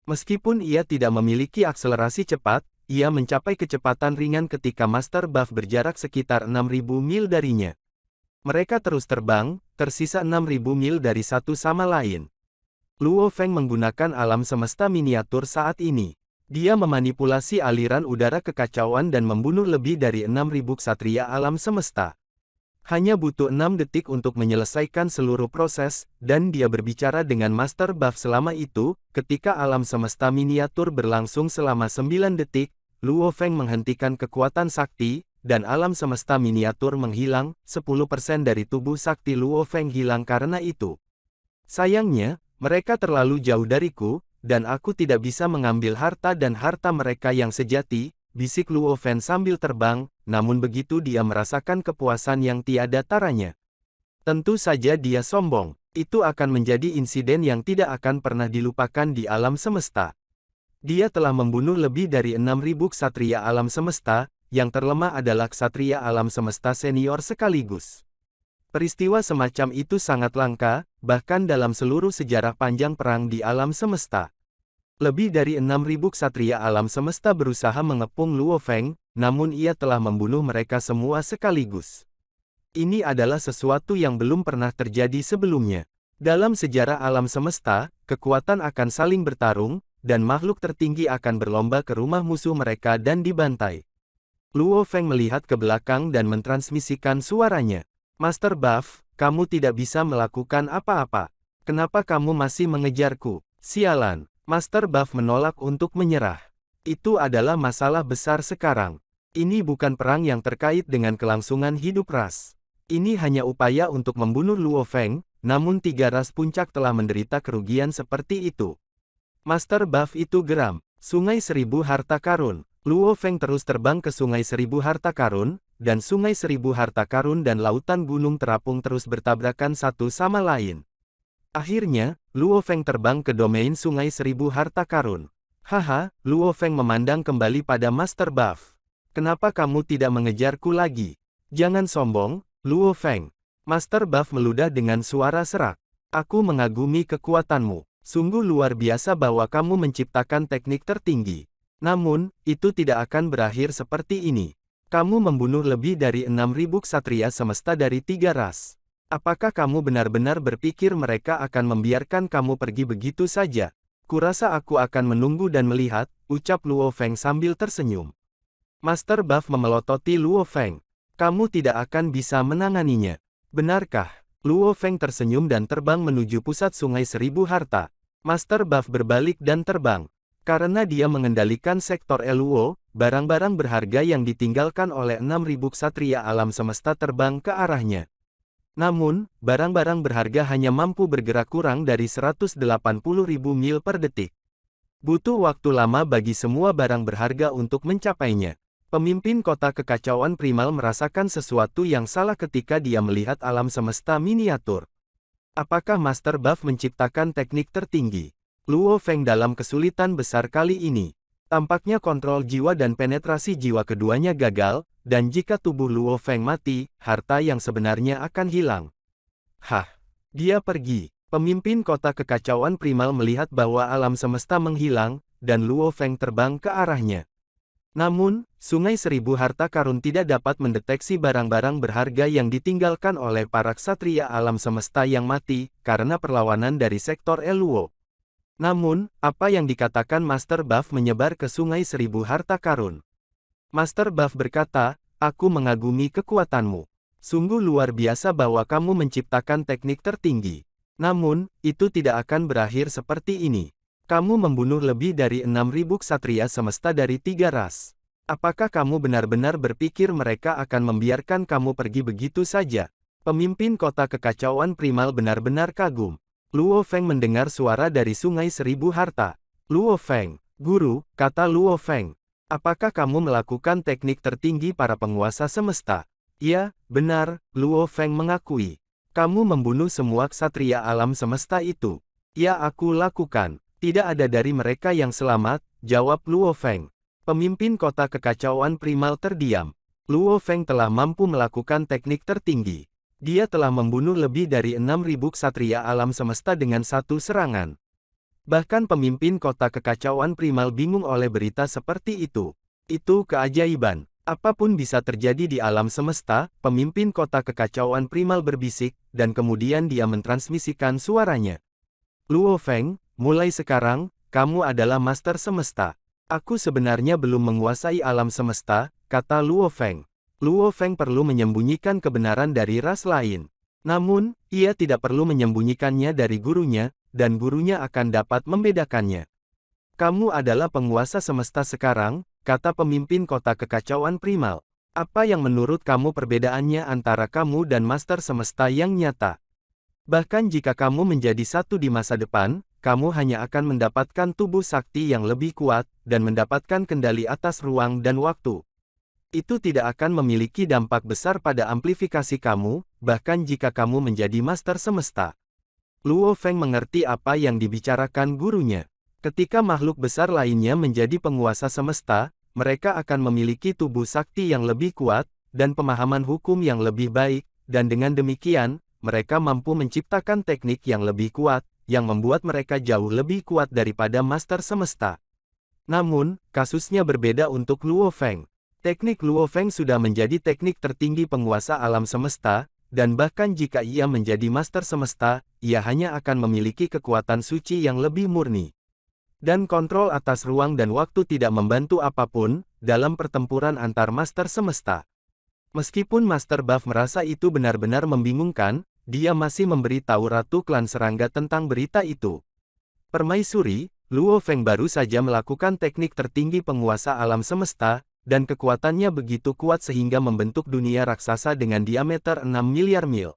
Meskipun ia tidak memiliki akselerasi cepat, ia mencapai kecepatan ringan ketika Master Buff berjarak sekitar 6.000 mil darinya. Mereka terus terbang, tersisa 6.000 mil dari satu sama lain. Luo Feng menggunakan alam semesta miniatur saat ini. Dia memanipulasi aliran udara kekacauan dan membunuh lebih dari 6.000 ksatria alam semesta. Hanya butuh 6 detik untuk menyelesaikan seluruh proses, dan dia berbicara dengan Master Buff selama itu. Ketika alam semesta miniatur berlangsung selama 9 detik, Luo Feng menghentikan kekuatan sakti, dan alam semesta miniatur menghilang. 10% dari tubuh sakti Luo Feng hilang karena itu. Sayangnya, mereka terlalu jauh dariku, dan aku tidak bisa mengambil harta dan harta mereka yang sejati, bisik Luo Feng sambil terbang, namun begitu dia merasakan kepuasan yang tiada taranya. Tentu saja dia sombong, itu akan menjadi insiden yang tidak akan pernah dilupakan di alam semesta. Dia telah membunuh lebih dari 6.000 ksatria alam semesta, yang terlemah adalah ksatria alam semesta senior sekaligus. Peristiwa semacam itu sangat langka, bahkan dalam seluruh sejarah panjang perang di alam semesta. Lebih dari 6.000 ksatria alam semesta berusaha mengepung Luo Feng, namun ia telah membunuh mereka semua sekaligus. Ini adalah sesuatu yang belum pernah terjadi sebelumnya. Dalam sejarah alam semesta, kekuatan akan saling bertarung, dan makhluk tertinggi akan berlomba ke rumah musuh mereka dan dibantai. Luo Feng melihat ke belakang dan mentransmisikan suaranya. Master Buff, kamu tidak bisa melakukan apa-apa. Kenapa kamu masih mengejarku? Sialan. Master Buff menolak untuk menyerah. Itu adalah masalah besar sekarang. Ini bukan perang yang terkait dengan kelangsungan hidup ras. Ini hanya upaya untuk membunuh Luo Feng, namun 3 ras puncak telah menderita kerugian seperti itu. Master Buff itu geram. Sungai Seribu Harta Karun. Luo Feng terus terbang ke Sungai Seribu Harta Karun, dan Sungai Seribu Harta Karun dan Lautan Gunung Terapung terus bertabrakan satu sama lain. Akhirnya, Luo Feng terbang ke domain Sungai Seribu Harta Karun. Haha, Luo Feng memandang kembali pada Master Buff. Kenapa kamu tidak mengejarku lagi? Jangan sombong, Luo Feng. Master Buff meludah dengan suara serak. Aku mengagumi kekuatanmu. Sungguh luar biasa bahwa kamu menciptakan teknik tertinggi. Namun, itu tidak akan berakhir seperti ini. Kamu membunuh lebih dari 6.000 ksatria semesta dari 3 ras. Apakah kamu benar-benar berpikir mereka akan membiarkan kamu pergi begitu saja? Kurasa aku akan menunggu dan melihat, ucap Luo Feng sambil tersenyum. Master Buff memelototi Luo Feng. Kamu tidak akan bisa menanganinya. Benarkah? Luo Feng tersenyum dan terbang menuju pusat Sungai Seribu Harta. Master Buff berbalik dan terbang. Karena dia mengendalikan sektor Eluo, barang-barang berharga yang ditinggalkan oleh 6.000 ksatria alam semesta terbang ke arahnya. Namun, barang-barang berharga hanya mampu bergerak kurang dari 180.000 mil per detik. Butuh waktu lama bagi semua barang berharga untuk mencapainya. Pemimpin kota kekacauan primal merasakan sesuatu yang salah ketika dia melihat alam semesta miniatur. Apakah Master Buff menciptakan teknik tertinggi? Luo Feng dalam kesulitan besar kali ini. Tampaknya kontrol jiwa dan penetrasi jiwa keduanya gagal, dan jika tubuh Luo Feng mati, harta yang sebenarnya akan hilang. Hah! Dia pergi. Pemimpin kota kekacauan primal melihat bahwa alam semesta menghilang, dan Luo Feng terbang ke arahnya. Namun, Sungai Seribu Harta Karun tidak dapat mendeteksi barang-barang berharga yang ditinggalkan oleh para ksatria alam semesta yang mati, karena perlawanan dari sektor Eluo. Namun, apa yang dikatakan Master Buff menyebar ke Sungai Seribu Harta Karun. Master Buff berkata, aku mengagumi kekuatanmu. Sungguh luar biasa bahwa kamu menciptakan teknik tertinggi. Namun, itu tidak akan berakhir seperti ini. Kamu membunuh lebih dari 6.000 ksatria semesta dari 3 ras. Apakah kamu benar-benar berpikir mereka akan membiarkan kamu pergi begitu saja? Pemimpin kota kekacauan primal benar-benar kagum. Luo Feng mendengar suara dari Sungai Seribu Harta. Luo Feng, guru, kata Luo Feng. Apakah kamu melakukan teknik tertinggi para penguasa semesta? Ya, benar, Luo Feng mengakui. Kamu membunuh semua ksatria alam semesta itu. Ya, aku lakukan. Tidak ada dari mereka yang selamat, jawab Luo Feng. Pemimpin kota kekacauan primal terdiam. Luo Feng telah mampu melakukan teknik tertinggi. Dia telah membunuh lebih dari 6.000 ksatria alam semesta dengan satu serangan. Bahkan pemimpin kota kekacauan primal bingung oleh berita seperti itu. Itu keajaiban. Apapun bisa terjadi di alam semesta, pemimpin kota kekacauan primal berbisik, dan kemudian dia mentransmisikan suaranya. Luo Feng, mulai sekarang, kamu adalah master semesta. Aku sebenarnya belum menguasai alam semesta, kata Luo Feng. Luo Feng perlu menyembunyikan kebenaran dari ras lain. Namun, ia tidak perlu menyembunyikannya dari gurunya, dan gurunya akan dapat membedakannya. Kamu adalah penguasa semesta sekarang, kata pemimpin kota kekacauan primal. Apa yang menurut kamu perbedaannya antara kamu dan master semesta yang nyata? Bahkan jika kamu menjadi satu di masa depan, kamu hanya akan mendapatkan tubuh sakti yang lebih kuat, dan mendapatkan kendali atas ruang dan waktu. Itu tidak akan memiliki dampak besar pada amplifikasi kamu, bahkan jika kamu menjadi master semesta. Luo Feng mengerti apa yang dibicarakan gurunya. Ketika makhluk besar lainnya menjadi penguasa semesta, mereka akan memiliki tubuh sakti yang lebih kuat, dan pemahaman hukum yang lebih baik, dan dengan demikian, mereka mampu menciptakan teknik yang lebih kuat, yang membuat mereka jauh lebih kuat daripada master semesta. Namun, kasusnya berbeda untuk Luo Feng. Teknik Luo Feng sudah menjadi teknik tertinggi penguasa alam semesta, dan bahkan jika ia menjadi master semesta, ia hanya akan memiliki kekuatan suci yang lebih murni. Dan kontrol atas ruang dan waktu tidak membantu apapun, dalam pertempuran antar master semesta. Meskipun Master Buff merasa itu benar-benar membingungkan, dia masih memberitahu Ratu Klan Serangga tentang berita itu. Permaisuri, Luo Feng baru saja melakukan teknik tertinggi penguasa alam semesta, dan kekuatannya begitu kuat sehingga membentuk dunia raksasa dengan diameter 6 miliar mil.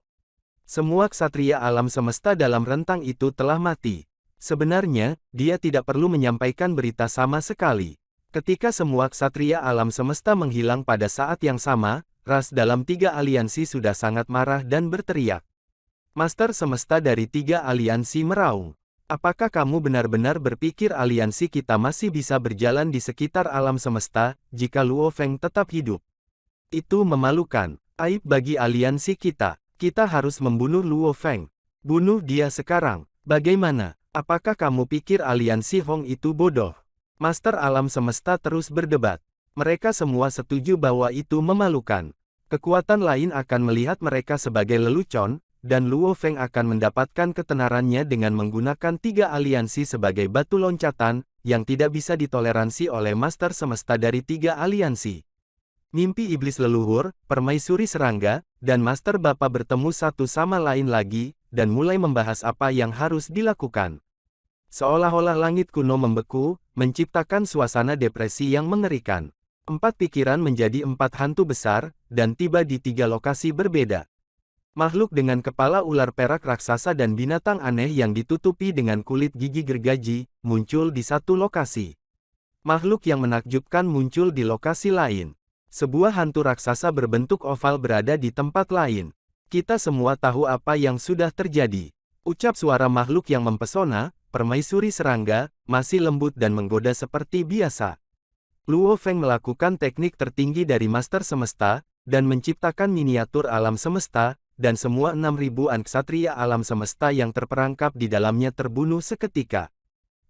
Semua ksatria alam semesta dalam rentang itu telah mati. Sebenarnya, dia tidak perlu menyampaikan berita sama sekali. Ketika semua ksatria alam semesta menghilang pada saat yang sama, ras dalam 3 aliansi sudah sangat marah dan berteriak. Master semesta dari 3 aliansi meraung. Apakah kamu benar-benar berpikir aliansi kita masih bisa berjalan di sekitar alam semesta, jika Luo Feng tetap hidup? Itu memalukan. Aib bagi aliansi kita. Kita harus membunuh Luo Feng. Bunuh dia sekarang. Bagaimana? Apakah kamu pikir aliansi Hong itu bodoh? Master alam semesta terus berdebat. Mereka semua setuju bahwa itu memalukan. Kekuatan lain akan melihat mereka sebagai lelucon, dan Luo Feng akan mendapatkan ketenarannya dengan menggunakan 3 aliansi sebagai batu loncatan, yang tidak bisa ditoleransi oleh Master Semesta dari 3 aliansi. Mimpi iblis leluhur, permaisuri serangga, dan Master Bapa bertemu satu sama lain lagi, dan mulai membahas apa yang harus dilakukan. Seolah-olah langit kuno membeku, menciptakan suasana depresi yang mengerikan. 4 pikiran menjadi 4 hantu besar, dan tiba di 3 lokasi berbeda. Makhluk dengan kepala ular perak raksasa dan binatang aneh yang ditutupi dengan kulit gigi gergaji, muncul di satu lokasi. Makhluk yang menakjubkan muncul di lokasi lain. Sebuah hantu raksasa berbentuk oval berada di tempat lain. Kita semua tahu apa yang sudah terjadi. Ucap suara makhluk yang mempesona, permaisuri serangga, masih lembut dan menggoda seperti biasa. Luo Feng melakukan teknik tertinggi dari Master Semesta, dan menciptakan miniatur alam semesta, dan semua 6.000-an ksatria alam semesta yang terperangkap di dalamnya terbunuh seketika.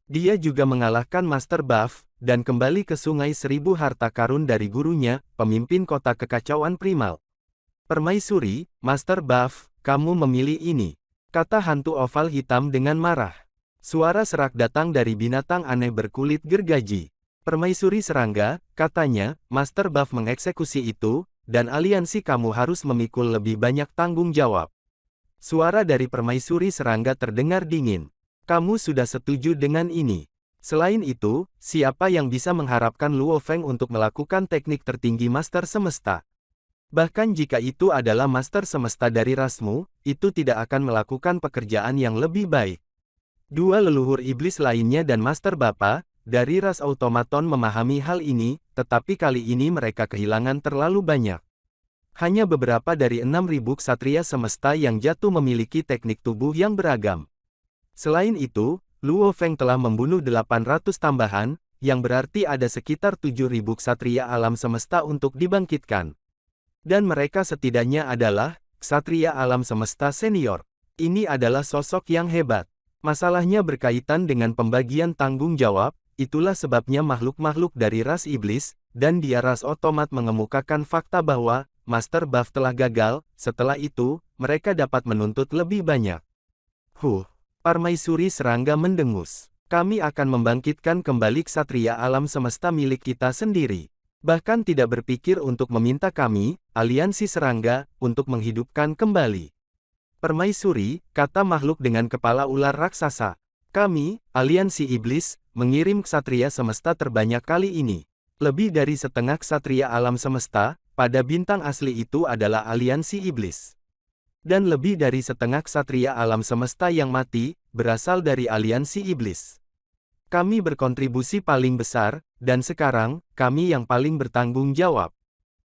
Dia juga mengalahkan Master Buff, dan kembali ke sungai 1000 harta karun dari gurunya, pemimpin kota kekacauan primal. Permaisuri, Master Buff, kamu memilih ini, kata hantu oval hitam dengan marah. Suara serak datang dari binatang aneh berkulit gergaji. Permaisuri serangga, katanya, Master Buff mengeksekusi itu, dan aliansi kamu harus memikul lebih banyak tanggung jawab. Suara dari permaisuri serangga terdengar dingin. Kamu sudah setuju dengan ini. Selain itu, siapa yang bisa mengharapkan Luo Feng untuk melakukan teknik tertinggi Master Semesta? Bahkan jika itu adalah Master Semesta dari rasmu, itu tidak akan melakukan pekerjaan yang lebih baik. 2 leluhur iblis lainnya dan Master Bapa dari ras automaton memahami hal ini, tetapi kali ini mereka kehilangan terlalu banyak. Hanya beberapa dari 6.000 ksatria semesta yang jatuh memiliki teknik tubuh yang beragam. Selain itu, Luo Feng telah membunuh 800 tambahan, yang berarti ada sekitar 7.000 ksatria alam semesta untuk dibangkitkan. Dan mereka setidaknya adalah ksatria alam semesta senior. Ini adalah sosok yang hebat. Masalahnya berkaitan dengan pembagian tanggung jawab. Itulah sebabnya makhluk-makhluk dari ras iblis, dan dia ras otomat mengemukakan fakta bahwa Master Buff telah gagal. Setelah itu, mereka dapat menuntut lebih banyak. Permaisuri serangga mendengus. Kami akan membangkitkan kembali ksatria alam semesta milik kita sendiri. Bahkan tidak berpikir untuk meminta kami, aliansi serangga, untuk menghidupkan kembali. Permaisuri, kata makhluk dengan kepala ular raksasa. Kami, aliansi iblis, mengirim ksatria semesta terbanyak kali ini. Lebih dari setengah ksatria alam semesta, pada bintang asli itu adalah aliansi iblis. Dan lebih dari setengah ksatria alam semesta yang mati, berasal dari aliansi iblis. Kami berkontribusi paling besar, dan sekarang, kami yang paling bertanggung jawab.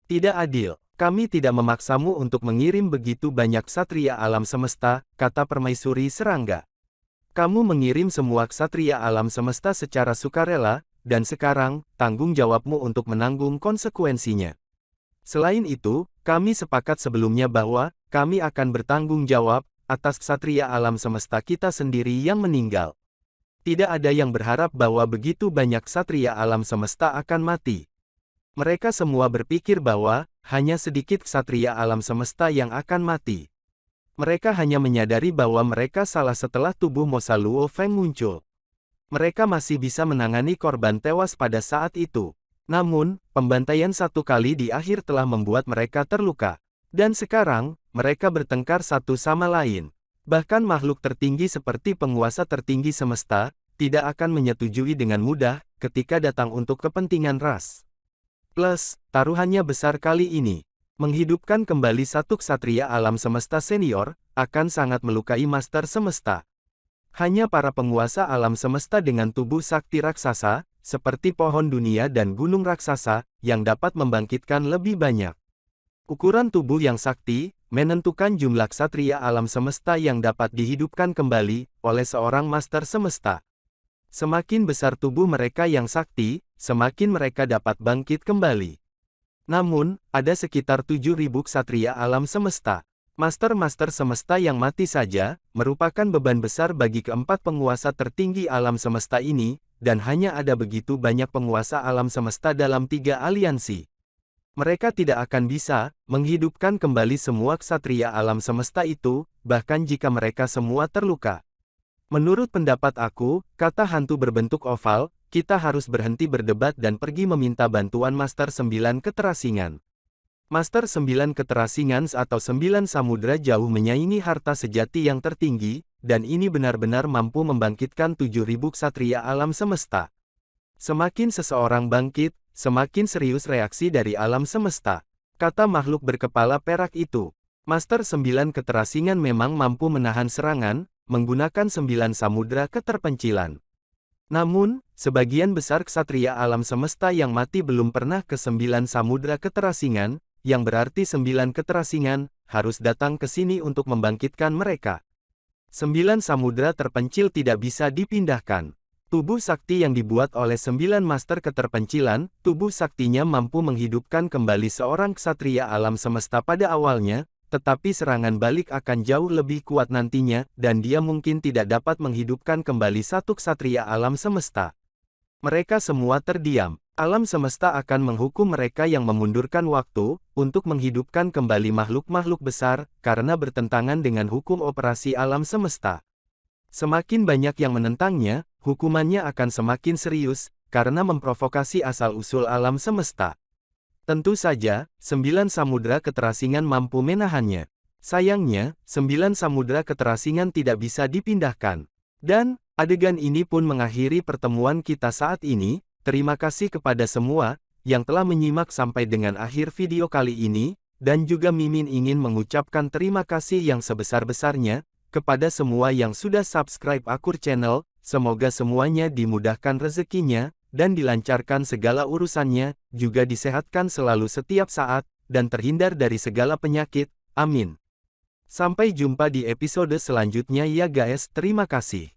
Tidak adil, kami tidak memaksamu untuk mengirim begitu banyak ksatria alam semesta, kata permaisuri serangga. Kamu mengirim semua ksatria alam semesta secara sukarela, dan sekarang, tanggung jawabmu untuk menanggung konsekuensinya. Selain itu, kami sepakat sebelumnya bahwa, kami akan bertanggung jawab, atas ksatria alam semesta kita sendiri yang meninggal. Tidak ada yang berharap bahwa begitu banyak ksatria alam semesta akan mati. Mereka semua berpikir bahwa, hanya sedikit ksatria alam semesta yang akan mati. Mereka hanya menyadari bahwa mereka salah setelah tubuh Mosa Luo Feng muncul. Mereka masih bisa menangani korban tewas pada saat itu. Namun, pembantaian satu kali di akhir telah membuat mereka terluka. Dan sekarang, mereka bertengkar satu sama lain. Bahkan makhluk tertinggi seperti penguasa tertinggi semesta, tidak akan menyetujui dengan mudah, ketika datang untuk kepentingan ras. Plus, taruhannya besar kali ini. Menghidupkan kembali satu ksatria alam semesta senior, akan sangat melukai Master Semesta. Hanya para penguasa alam semesta dengan tubuh sakti raksasa, seperti pohon dunia dan gunung raksasa, yang dapat membangkitkan lebih banyak. Ukuran tubuh yang sakti, menentukan jumlah ksatria alam semesta yang dapat dihidupkan kembali, oleh seorang Master Semesta. Semakin besar tubuh mereka yang sakti, semakin mereka dapat bangkit kembali. Namun, ada sekitar 7.000 ksatria alam semesta. Master-master semesta yang mati saja, merupakan beban besar bagi keempat penguasa tertinggi alam semesta ini, dan hanya ada begitu banyak penguasa alam semesta dalam 3 aliansi. Mereka tidak akan bisa menghidupkan kembali semua ksatria alam semesta itu, bahkan jika mereka semua terluka. Menurut pendapat aku, kata hantu berbentuk oval, kita harus berhenti berdebat dan pergi meminta bantuan Master 9 Keterasingan. Master 9 Keterasingan atau 9 Samudra Jauh menyaingi harta sejati yang tertinggi, dan ini benar-benar mampu membangkitkan 7.000 ksatria alam semesta. Semakin seseorang bangkit, semakin serius reaksi dari alam semesta, kata makhluk berkepala perak itu. Master 9 Keterasingan memang mampu menahan serangan, menggunakan 9 samudra keterpencilan. Namun, sebagian besar ksatria alam semesta yang mati belum pernah ke 9 samudra keterasingan, yang berarti 9 keterasingan, harus datang ke sini untuk membangkitkan mereka. 9 samudra terpencil tidak bisa dipindahkan. Tubuh sakti yang dibuat oleh 9 master keterpencilan, tubuh saktinya mampu menghidupkan kembali seorang ksatria alam semesta pada awalnya, tetapi serangan balik akan jauh lebih kuat nantinya, dan dia mungkin tidak dapat menghidupkan kembali satu ksatria alam semesta. Mereka semua terdiam. Alam semesta akan menghukum mereka yang memundurkan waktu, untuk menghidupkan kembali makhluk-makhluk besar, karena bertentangan dengan hukum operasi alam semesta. Semakin banyak yang menentangnya, hukumannya akan semakin serius, karena memprovokasi asal-usul alam semesta. Tentu saja, 9 samudra keterasingan mampu menahannya. Sayangnya, 9 samudra keterasingan tidak bisa dipindahkan. Dan, adegan ini pun mengakhiri pertemuan kita saat ini. Terima kasih kepada semua, yang telah menyimak sampai dengan akhir video kali ini, dan juga Mimin ingin mengucapkan terima kasih yang sebesar-besarnya, kepada semua yang sudah subscribe Akur Channel, semoga semuanya dimudahkan rezekinya, dan dilancarkan segala urusannya, juga disehatkan selalu setiap saat, dan terhindar dari segala penyakit, amin. Sampai jumpa di episode selanjutnya ya guys, terima kasih.